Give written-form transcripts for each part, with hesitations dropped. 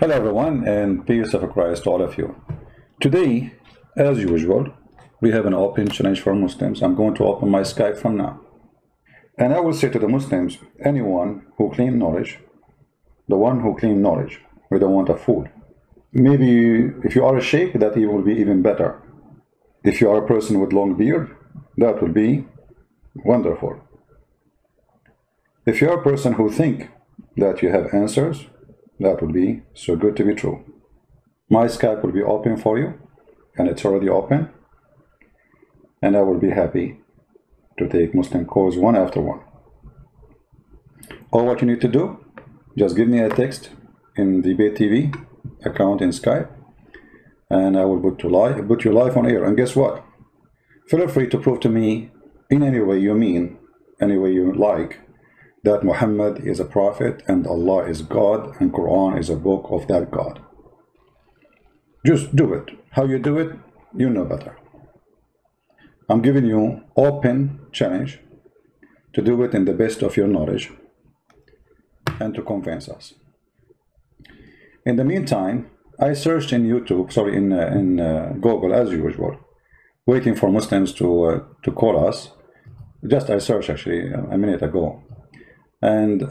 Hello everyone, and peace of Christ to all of you. Today, as usual, we have an open challenge for Muslims. I'm going to open my Skype from now. And I will say to the Muslims, anyone who claim knowledge, the one who claim knowledge, we don't want a fool. Maybe if you are a sheikh, that he will be even better. If you are a person with long beard, that will be wonderful. If you are a person who think that you have answers, that would be so good to be true. My Skype will be open for you, and it's already open, and I will be happy to take Muslim calls one after one. All what you need to do, just give me a text in the BTV account in Skype, and I will put you live on air. And guess what? Feel free to prove to me in any way you mean, any way you like, that Muhammad is a prophet and Allah is God and Quran is a book of that God. Just do it. How you do it, you know better. I'm giving you open challenge to do it in the best of your knowledge and to convince us. In the meantime, I searched in YouTube, in Google as usual, waiting for Muslims to call us. Just I searched actually a minute ago. And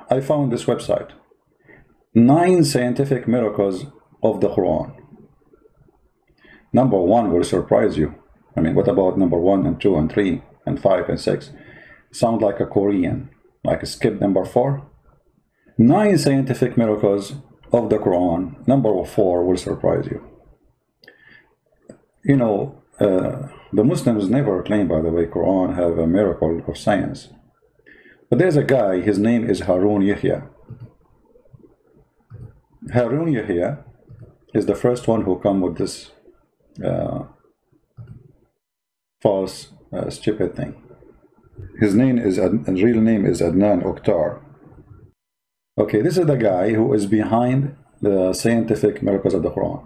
I found this website, 9 scientific miracles of the Quran. Number 1 will surprise you. I mean, what about number 1 and 2 and 3 and 5 and 6? Sound like a Korean, like skip number 4. 9 scientific miracles of the Quran. Number 4 will surprise you. You know, the Muslims never claim, by the way, Quran have a miracle of science. But there's a guy, his name is Harun Yahya. Harun Yahya is the first one who come with this false, stupid thing. His name is, real name is Adnan Oktar. Okay, this is the guy who is behind the scientific miracles of the Quran.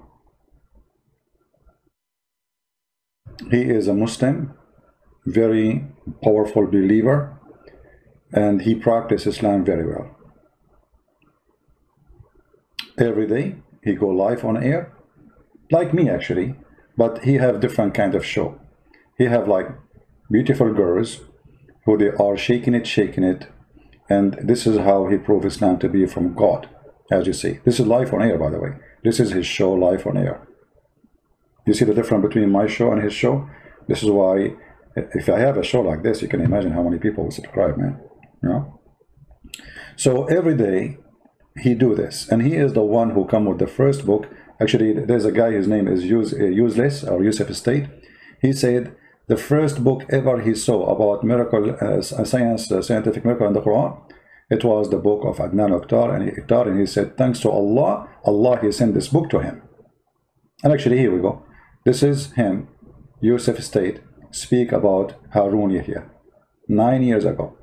He is a Muslim, very powerful believer, and he practices Islam very well. Every day he go live on air, like me actually, but he have different kind of show. He have like beautiful girls who they are shaking it, and this is how he prove Islam to be from God, as you see. This is live on air, by the way. This is his show live on air. You see the difference between my show and his show? This is why, if I have a show like this, you can imagine how many people will subscribe, man. You know? So every day he do this, and he is the one who come with the first book. Actually, there's a guy, his name is Useless or Yusuf State. He said the first book ever he saw about miracle scientific miracle in the Quran, it was the book of Adnan Oktar, and he said thanks to Allah, he sent this book to him. And actually, here we go. This is him, Yusuf State, speak about Harun Yahya 9 years ago.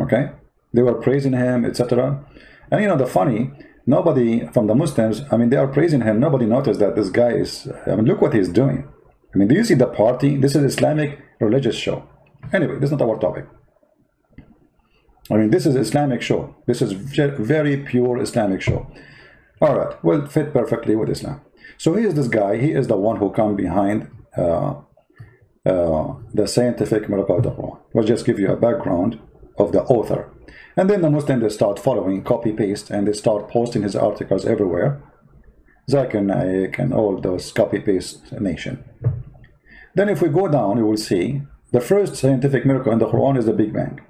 Okay, they were praising him, etc. And you know the funny, nobody from the Muslims, I mean, they are praising him. Nobody noticed that this guy is, I mean, look what he's doing. I mean, do you see the party? This is Islamic religious show. Anyway, this is not our topic. I mean, this is Islamic show. This is very pure Islamic show. All right, will fit perfectly with Islam. So he is this guy. He is the one who come behind the scientific miracle of the Quran. We'll just give you a background of the author, and then the Muslims, they start following, copy paste, and they start posting his articles everywhere. Zakir Naik and all those copy paste nation. Then if we go down, you will see the first scientific miracle in the Quran is the Big Bang.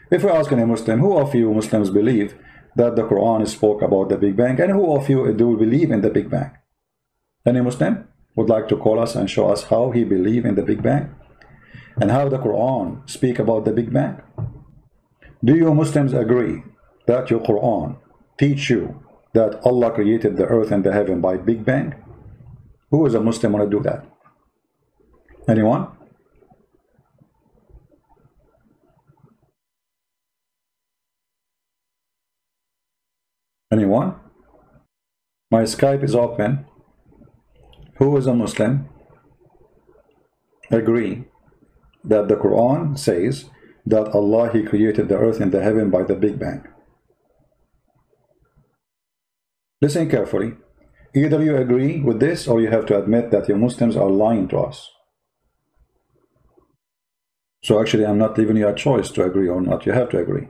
If we ask any Muslim, who of you Muslims believe that the Quran spoke about the Big Bang, and who of you do believe in the Big Bang? Any Muslim would like to call us and show us how he believe in the Big Bang and how the Quran speak about the Big Bang? Do you Muslims agree that your Quran teach you that Allah created the earth and the heaven by Big Bang? Who is a Muslim want to do that? Anyone? Anyone? My Skype is open. Who is a Muslim agree that the Quran says that Allah, He created the earth and the heaven by the Big Bang? Listen carefully. Either you agree with this or you have to admit that your Muslims are lying to us. So actually, I'm not leaving you a choice to agree or not. You have to agree.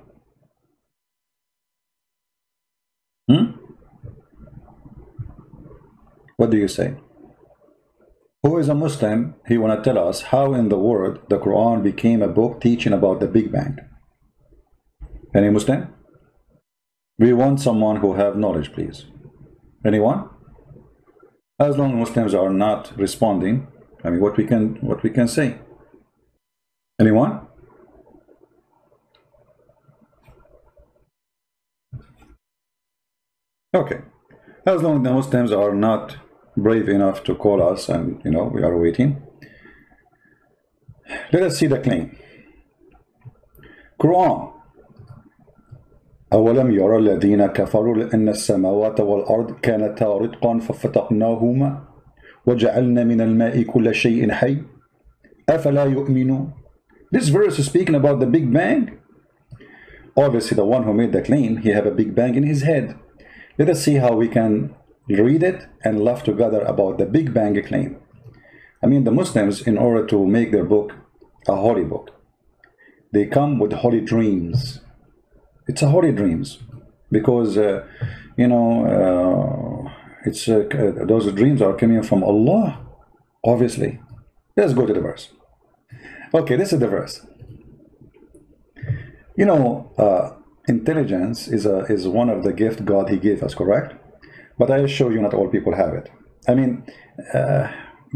What do you say? Who is a Muslim? He want to tell us how in the world the Quran became a book teaching about the Big Bang. Any Muslim? We want someone who have knowledge, please. Anyone? As long as Muslims are not responding, I mean, what we can say. Anyone? Okay. As long as the Muslims are not brave enough to call us, and you know we are waiting. Let us see the claim. Quran. أولم يرى الذين كفروا لأن السماوات والأرض كانتا رتقا ففتقناهما وجعلنا من الماء كل شيء حي أفلا يؤمنون. This verse is speaking about the Big Bang. Obviously, the one who made the claim, he have a Big Bang in his head. Let us see how we can read it and laugh together about the Big Bang claim. I mean, the Muslims, in order to make their book a holy book, they come with holy dreams. It's a holy dreams because you know it's those dreams are coming from Allah, obviously. Let's go to the verse. Okay, this is the verse. You know, intelligence is one of the gifts God He gave us, correct? But I assure you, not all people have it. I mean,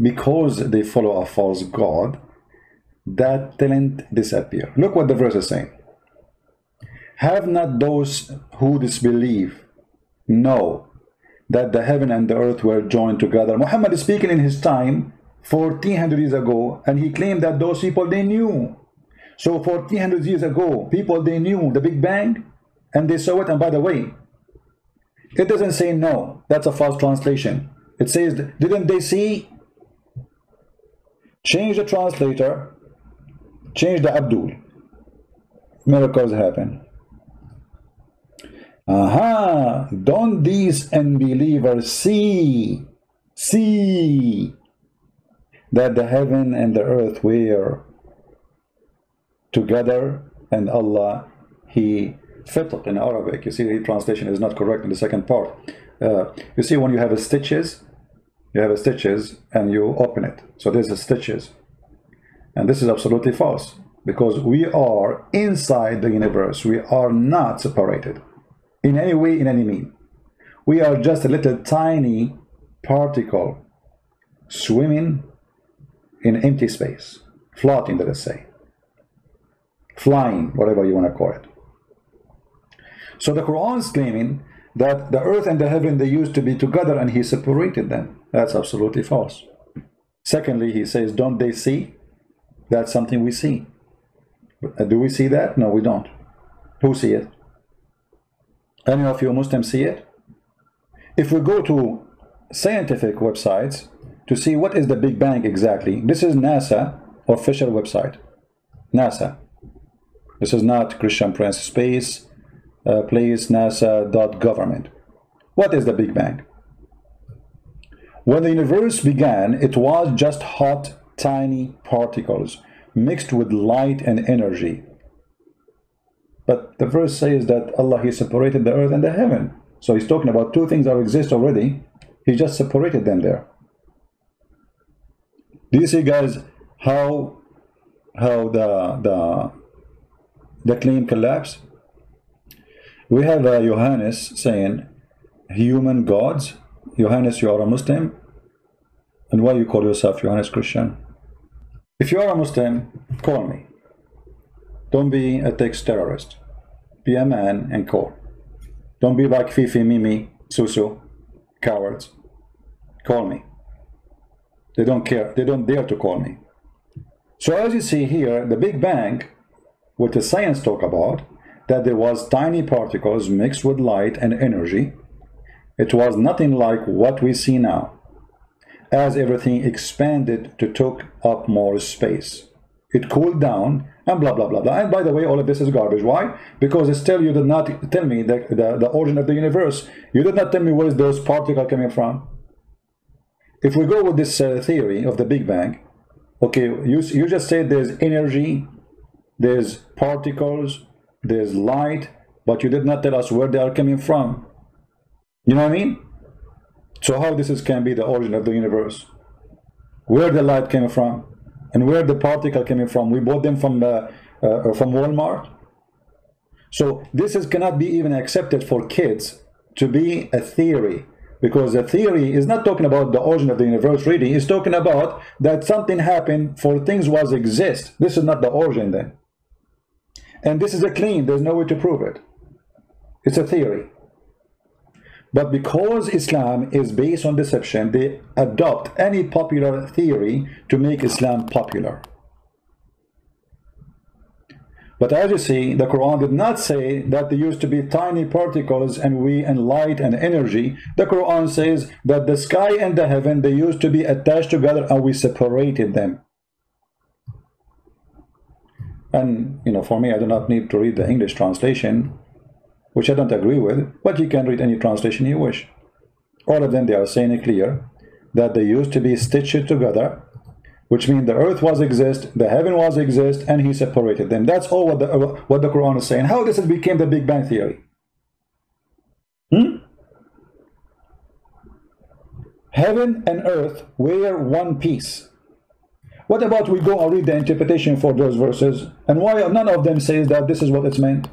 because they follow a false God, that talent disappear. Look what the verse is saying. Have not those who disbelieve know that the heaven and the earth were joined together? Muhammad is speaking in his time 1400 years ago, and he claimed that those people, they knew. So 1400 years ago, people, they knew the Big Bang and they saw it. And by the way, it doesn't say no. That's a false translation. It says, didn't they see? Change the translator, change the Abdul. Miracles happen. Aha, don't these unbelievers see that the heaven and the earth were together, and Allah, He fitlq in Arabic. You see, the translation is not correct in the second part. You see, when you have a stitches, and you open it. So there's a stitches. And this is absolutely false, because we are inside the universe. We are not separated in any way, in any mean. We are just a little tiny particle swimming in empty space, floating, let us say, flying, whatever you want to call it. So the Quran is claiming that the earth and the heaven, they used to be together and He separated them. That's absolutely false. Secondly, He says, don't they see? That's something we see. Do we see that? No, we don't. Who see it? Any of you Muslims see it? If we go to scientific websites to see what is the Big Bang exactly, this is NASA official website. NASA. This is not Christian Prince Space Place NASA.government. What is the Big Bang? When the universe began, it was just hot, tiny particles mixed with light and energy. But the verse says that Allah, He separated the earth and the heaven. So He's talking about two things that exist already. He just separated them there. Do you see, guys, how the claim collapsed? We have Johannes saying, human gods. Johannes, you are a Muslim? And why you call yourself Johannes Christian? If you are a Muslim, call me. Don't be a text terrorist. Be a man and call. Don't be like Fifi, Mimi, Susu, cowards. Call me. They don't care. They don't dare to call me. So as you see here, the Big Bang, what the science talk about, that there was tiny particles mixed with light and energy. It was nothing like what we see now, as everything expanded to take up more space. it cooled down, and blah blah blah blah. And by the way, all of this is garbage. Why? Because still you did not tell me the origin of the universe. You did not tell me where is those particles coming from. If we go with this theory of the Big Bang, okay, you just said there's energy, there's particles, there's light, but you did not tell us where they are coming from. You know what I mean? So how this can be the origin of the universe? Where the light came from, and where the particle came from? We bought them from Walmart. So this cannot be even accepted for kids to be a theory. Because the theory is not talking about the origin of the universe really, it's talking about that something happened for things was exist. This is not the origin then. And this is a claim, there's no way to prove it. It's a theory. But because Islam is based on deception, they adopt any popular theory to make Islam popular. But as you see, the Quran did not say that there used to be tiny particles and light and energy. The Quran says that the sky and the heaven, they used to be attached together and we separated them. And, you know, for me, I do not need to read the English translation, which I don't agree with, but you can read any translation you wish. All of them, they are saying it clear that they used to be stitched together, which means the earth was exist, the heaven was exist, and he separated them. That's all what the Quran is saying. How this became the Big Bang Theory? Heaven and earth were one piece. What about we go and read the interpretation for those verses, and why none of them says that this is what it's meant?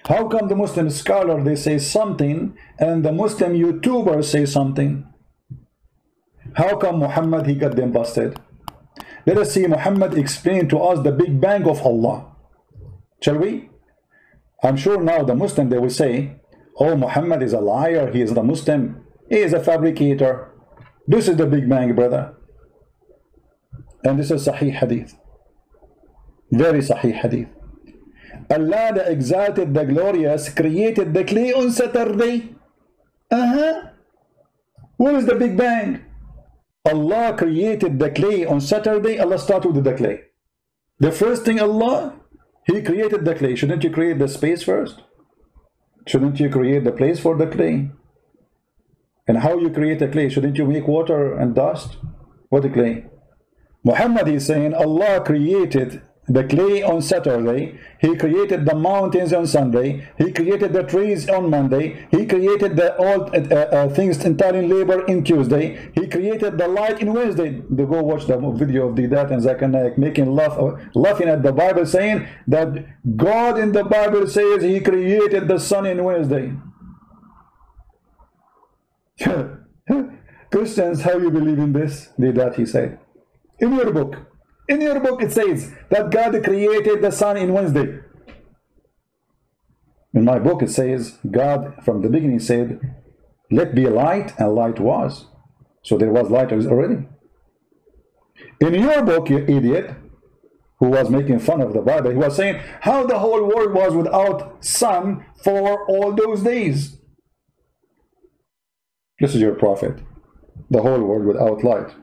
How come the Muslim scholar, they say something, and the Muslim YouTuber say something? How come Muhammad, he got them busted? Let us see Muhammad explain to us the Big Bang of Allah. Shall we? I'm sure now the Muslim, they will say, oh, Muhammad is a liar, he is the Muslim, he is a fabricator. This is the Big Bang, brother. And this is Sahih Hadith. Very Sahih Hadith. Allah the Exalted, the Glorious, created the clay on Saturday. Where is the Big Bang? Allah created the clay on Saturday. Allah started with the clay. The first thing Allah, he created the clay. Shouldn't you create the space first? Shouldn't you create the place for the clay? And how you create a clay? Shouldn't you make water and dust? What a clay? Muhammad is saying Allah created the clay on Saturday, he created the mountains on Sunday, he created the trees on Monday, he created the all things entirely labor in Tuesday, he created the light in Wednesday. They go watch the video of Didat and Zakanaik making laughing at the Bible, saying that God in the Bible says he created the sun in Wednesday. Christians, how you believe in this? Didat, he said. In your book it says that God created the sun in Wednesday. In my book it says God from the beginning said let be light, and light was. So there was light already. In your book, you idiot, who was making fun of the Bible, he was saying how the whole world was without sun for all those days. This is your prophet, the whole world without light.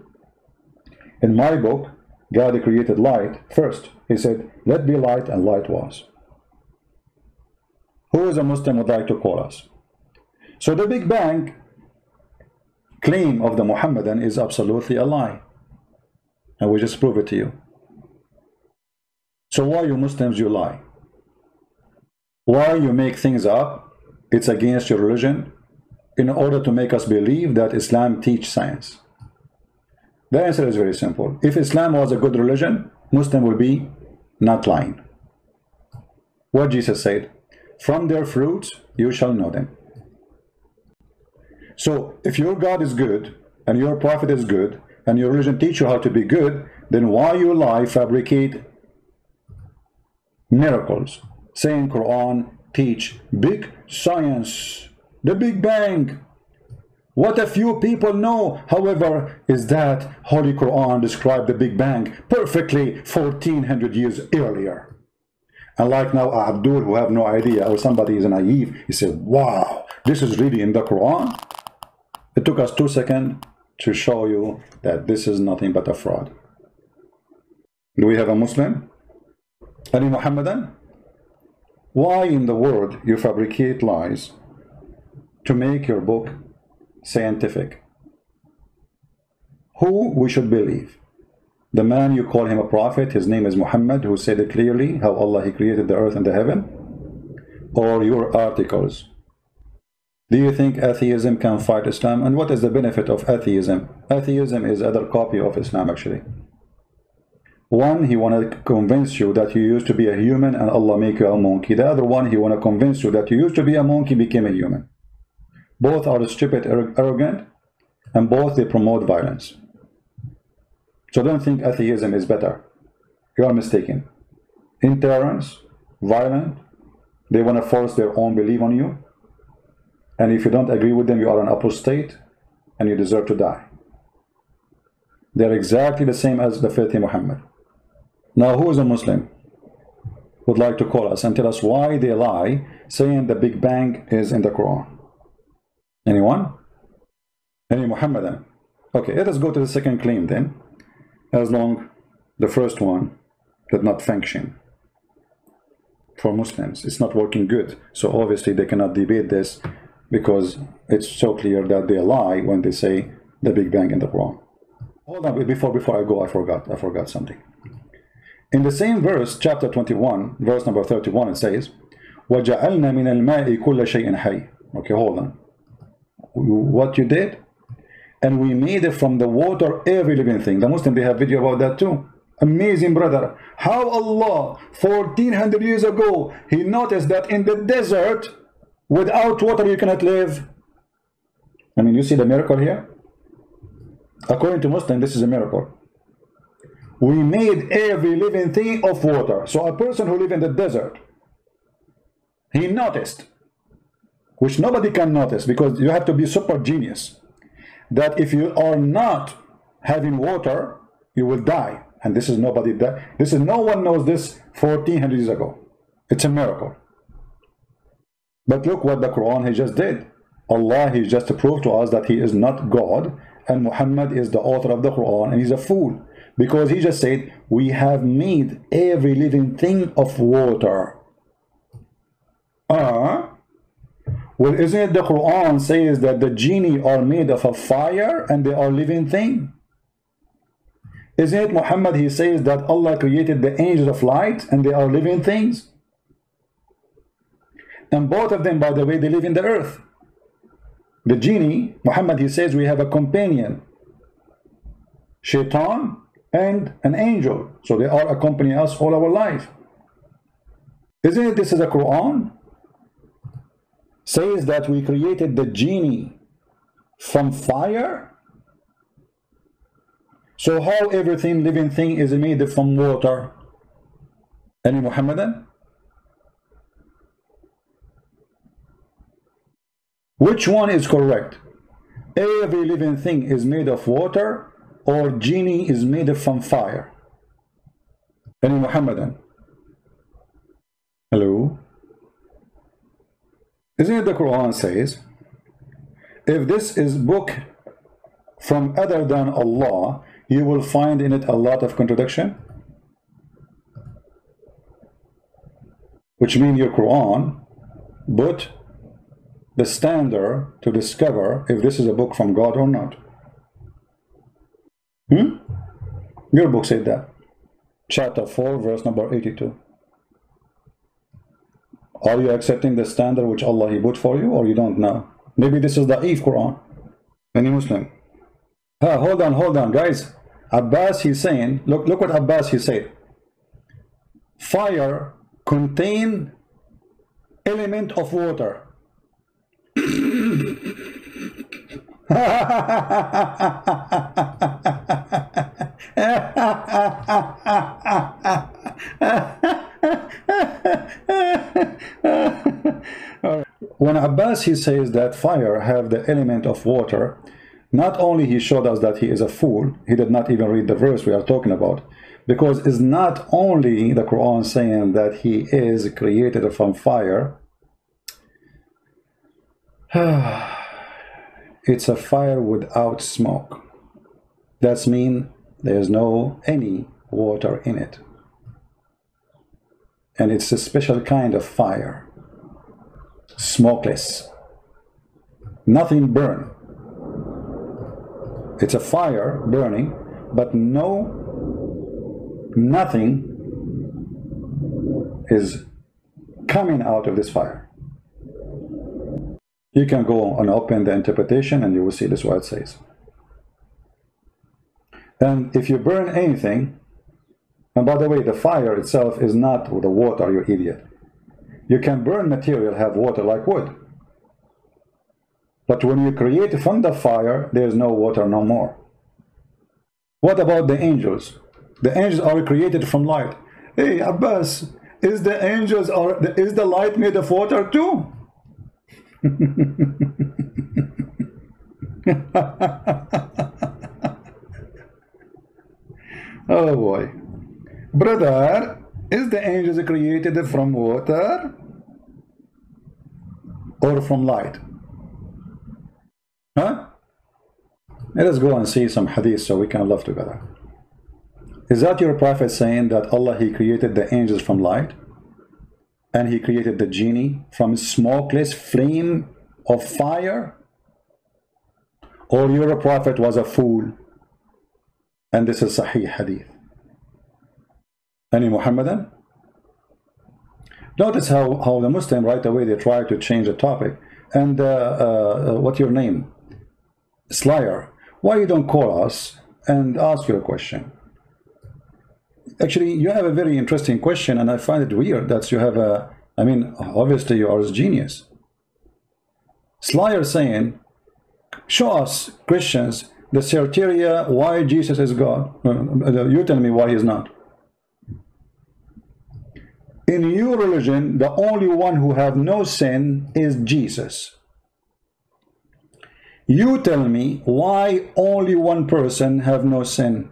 In my book, God created light first. He said, let be light, and light was. Who is a Muslim would like to call us? So the Big Bang claim of the Muhammadan is absolutely a lie. And we just prove it to you. So why you Muslims, you lie? Why you make things up? It's against your religion in order to make us believe that Islam teach science. The answer is very simple. If Islam was a good religion, Muslim will be not lying. What Jesus said, from their fruits you shall know them. So if your God is good, and your prophet is good, and your religion teach you how to be good, then why you lie, fabricate miracles, saying Quran teach big science, the Big Bang? What a few people know, however, is that Holy Quran described the Big Bang perfectly 1400 years earlier. And like now Abdul, who have no idea, or somebody is naive, he said, wow, this is really in the Quran? It took us 2 seconds to show you that this is nothing but a fraud. Do we have a Muslim? Any Muhammadan? Why in the world you fabricate lies to make your book scientific? Who we should believe? The man you call him a prophet, his name is Muhammad, who said it clearly, how Allah he created the earth and the heaven? Or your articles? Do you think atheism can fight Islam? And what is the benefit of atheism? Atheism is other copy of Islam actually. One, he want to convince you that you used to be a human and Allah make you a monkey. The other one, he want to convince you that you used to be a monkey, became a human. Both are stupid, arrogant, and both they promote violence. So don't think atheism is better. You are mistaken. Intolerance, violent, they want to force their own belief on you. And if you don't agree with them, you are an apostate and you deserve to die. They're exactly the same as the filthy Muhammad. Now, who is a Muslim? Would like to call us and tell us why they lie, saying the Big Bang is in the Quran. Anyone? Any Muhammadan? Okay, let us go to the second claim then, as long the first one did not function. For Muslims, it's not working good. So obviously they cannot debate this because it's so clear that they lie when they say the Big Bang in the Quran. Hold on, before I go, I forgot something. In the same verse, chapter 21, verse number 31, it says, وَجَعَلْنَا مِنَ الْمَاءِ كُلَّ شَيْءٍ حَيٍّ. Okay, hold on. What you did? And we made it from the water every living thing. The Muslim, they have video about that too. Amazing, brother. How Allah, 1400 years ago, he noticed that in the desert, without water you cannot live. I mean, you see the miracle here? According to Muslim, this is a miracle. We made every living thing of water. So a person who lives in the desert, he noticed, which nobody can notice because you have to be super genius, that if you are not having water, you will die. And this is nobody that this is no one knows this 1400 years ago. It's a miracle. But look what the Quran he just did. Allah he just proved to us that he is not God, and Muhammad is the author of the Quran, and he's a fool because he just said we have made every living thing of water. Well, isn't it the Quran says that the genie are made of a fire and they are living thing? Isn't it Muhammad he says that Allah created the angels of light and they are living things? And both of them, by the way, they live in the earth. The genie, Muhammad he says we have a companion, shaitan and an angel, so they are accompanying us all our life. Isn't it this is a Quran says that we created the genie from fire? So how everything living thing is made from water? Any Muhammadan? Which one is correct? Every living thing is made of water, or genie is made from fire? Any Muhammadan? Hello? Isn't it the Quran says, if this is book from other than Allah, you will find in it a lot of contradiction? Which means your Quran put the standard to discover if this is a book from God or not. Your book said that. Chapter 4, verse number 82. Are you accepting the standard which Allah he put for you, or you don't know? Maybe this is the Eve Quran. Any Muslim? Hold on, guys. Abbas he's saying, look what Abbas he said. Fire contain element of water. When Abbas he says that fire have the element of water, not only he showed us that he is a fool, he did not even read the verse we are talking about, because it's not only the Quran saying that he is created from fire, it's a fire without smoke. That means there's no any water in it. And it's a special kind of fire. Smokeless. Nothing burn. It's a fire burning, but nothing is coming out of this fire. You can go and open the interpretation and you will see this what it says. And if you burn anything, and by the way, the fire itself is not the water, you idiot. You can burn material, have water like wood. But when you create from the fire, there is no water no more. What about the angels? The angels are created from light. Hey, Abbas, is the light made of water too? Oh boy. Brother, is the angels created from water or from light? Huh? Let us go and see some hadith so we can love together. Is that your prophet saying that Allah, he created the angels from light and he created the genie from smokeless flame of fire? Or your prophet was a fool? And this is Sahih hadith. Any Muhammadan? Notice how the Muslim right away they try to change the topic. And what's your name? Slayer. Why you don't call us and ask your question? Actually, you have a very interesting question, and I find it weird that you have a, I mean, obviously you are a genius. Slayer saying, show us, Christians, the criteria why Jesus is God. You tell me why he's not. In your religion, the only one who have no sin is Jesus. You tell me why only one person have no sin.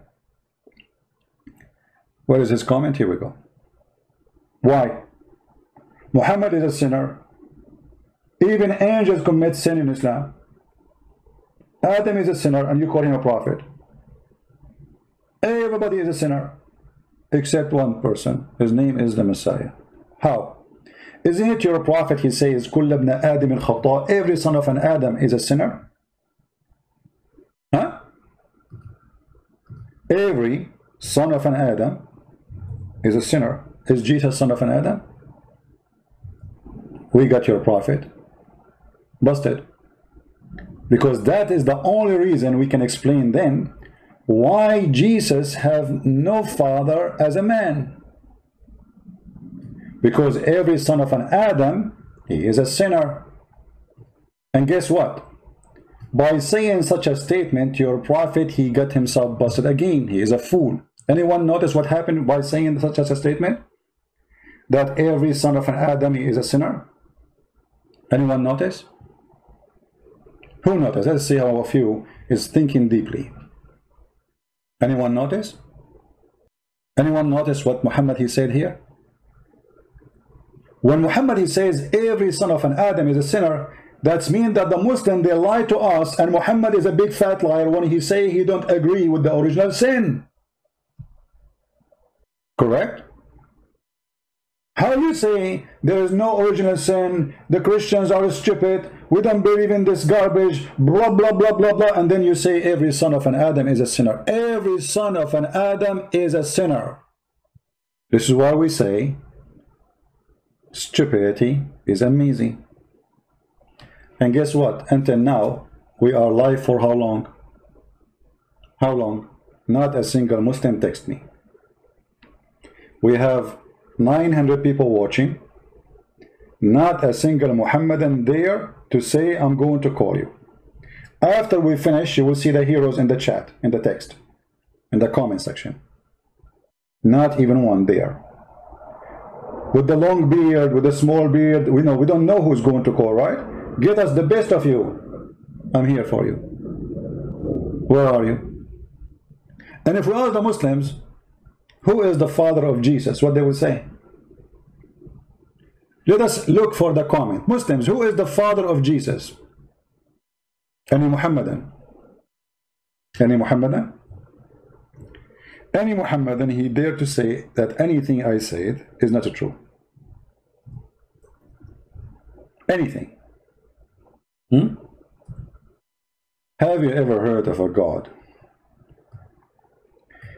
Where is his comment? Here we go. Why? Muhammad is a sinner. Even angels commit sin in Islam. Adam is a sinner and you call him a prophet. Everybody is a sinner except one person. His name is the Messiah. How? Isn't it your prophet, he says, كُلَّ ابْنَ آدَمٍ خَطَّاء, every son of an Adam is a sinner? Huh? Every son of an Adam is a sinner. Is Jesus son of an Adam? We got your prophet busted. Because that is the only reason we can explain then why Jesus have no father as a man. Because every son of an Adam, he is a sinner. And guess what? By saying such a statement, your prophet, he got himself busted again. He is a fool. Anyone notice what happened by saying such a statement? That every son of an Adam, he is a sinner? Anyone notice? Who noticed? Let's see how a few is thinking deeply. Anyone notice? Anyone notice what Muhammad he said here? When Muhammad he says every son of an Adam is a sinner, that means that the Muslim they lie to us, and Muhammad is a big fat liar when he say he don't agree with the original sin. Correct? How you say there is no original sin, the Christians are stupid, we don't believe in this garbage, blah blah blah blah blah, and then you say every son of an Adam is a sinner. Every son of an Adam is a sinner. This is why we say stupidity is amazing. And guess what? Until now, we are live for how long? How long? Not a single Muslim text me. We have 900 people watching. Not a single Muhammadan there to say, I'm going to call you. After we finish, you will see the heroes in the chat, in the text, in the comment section. Not even one there. With the long beard, with the small beard, we don't know who's going to call, right? Get us the best of you. I'm here for you. Where are you? And if we ask the Muslims, who is the father of Jesus? What they will say? Let us look for the comment. Muslims, who is the father of Jesus? Any Muhammadan? Any Muhammadan? any Muhammad, and he dared to say that anything I said is not true. Anything. Have you ever heard of a God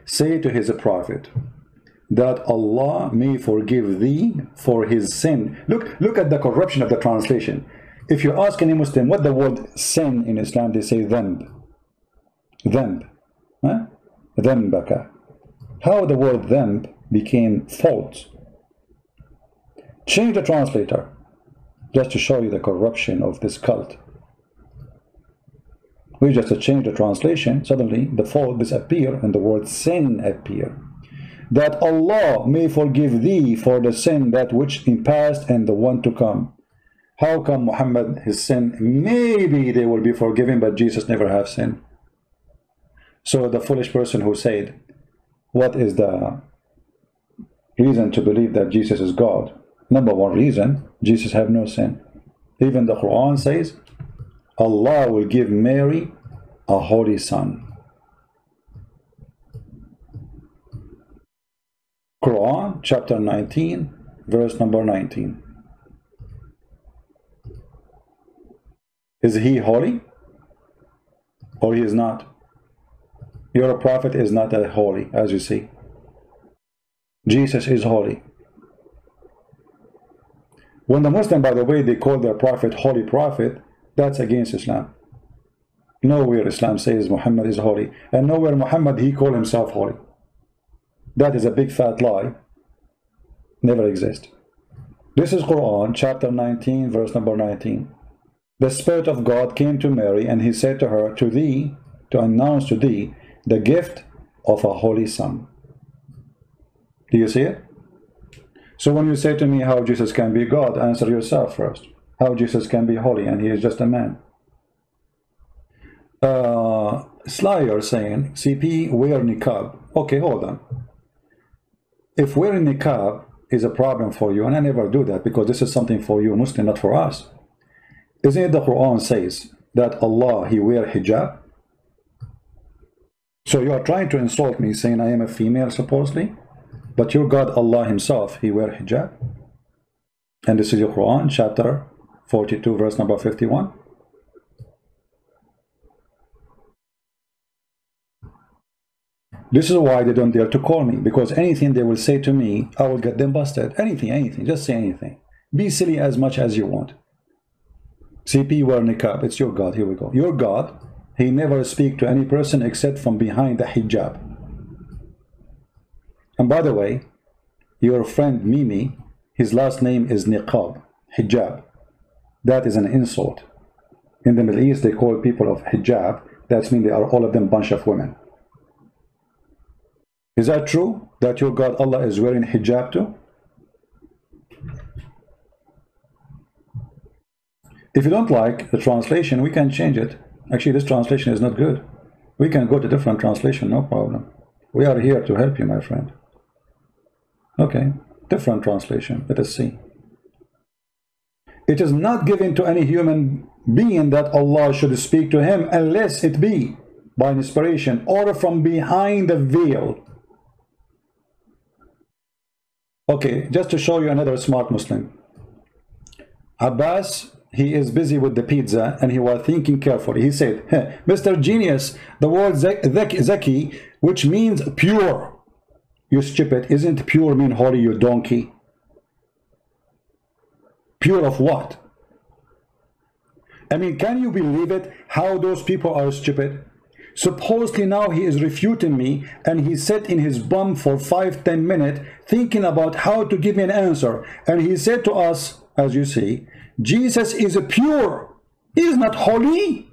say to his prophet that Allah may forgive thee for his sin? Look at the corruption of the translation. If you ask any Muslim what the word sin in Islam, they say dhanb. Dhanb. Huh? Dhanbaka. How the word dhanb became fault. Change the translator just to show you the corruption of this cult. We just change the translation, suddenly the fault disappear and the word sin appear. That Allah may forgive thee for the sin that which in past and the one to come. How come Muhammad, his sin, maybe they will be forgiven, but Jesus never have sin? So the foolish person who said, what is the reason to believe that Jesus is God? Number one reason, Jesus have no sin. Even the Quran says, Allah will give Mary a holy son. Quran chapter 19 verse number 19. Is he holy or he is not? Your prophet is not that holy, as you see. Jesus is holy. When the Muslim, by the way, they call their prophet holy prophet, that's against Islam. Nowhere Islam says Muhammad is holy, and nowhere Muhammad he call himself holy. That is a big fat lie. Never exist. This is Quran chapter 19 verse number 19. The Spirit of God came to Mary and he said to her, to thee, to announce to thee the gift of a holy son. Do you see it? So when you say to me how Jesus can be God, answer yourself first. How Jesus can be holy and he is just a man. Slayer saying, CP, wear niqab. Okay, hold on. If wearing niqab is a problem for you, and I never do that because this is something for you, Muslim, not for us. Isn't it the Quran says that Allah, he wear hijab? So you are trying to insult me saying I am a female supposedly, but your God Allah himself, he wear hijab. And this is your Quran chapter 42 verse number 51. This is why they don't dare to call me, because anything they will say to me, I will get them busted. Anything, just say anything. Be silly as much as you want. CP wear niqab, it's your God, here we go. Your God, he never speak to any person except from behind the hijab. And by the way, your friend Mimi, his last name is niqab, hijab. That is an insult. In the Middle East, they call people of hijab, that means they are all of them bunch of women. Is that true, that your God Allah is wearing hijab too? If you don't like the translation, we can change it. Actually, this translation is not good. We can go to different translation, no problem. We are here to help you, my friend. Okay, different translation. Let us see. It is not given to any human being that Allah should speak to him unless it be by inspiration or from behind the veil. Okay, just to show you another smart Muslim. Abbas, he is busy with the pizza and he was thinking carefully. He said, hey, Mr. Genius, the word zaki, which means pure. You stupid, isn't pure mean holy, you donkey? Pure of what? I mean, can you believe it? How those people are stupid? Supposedly now he is refuting me and he sat in his bum for 5-10 minutes thinking about how to give me an answer. And he said to us, as you see, Jesus is pure. He is not holy.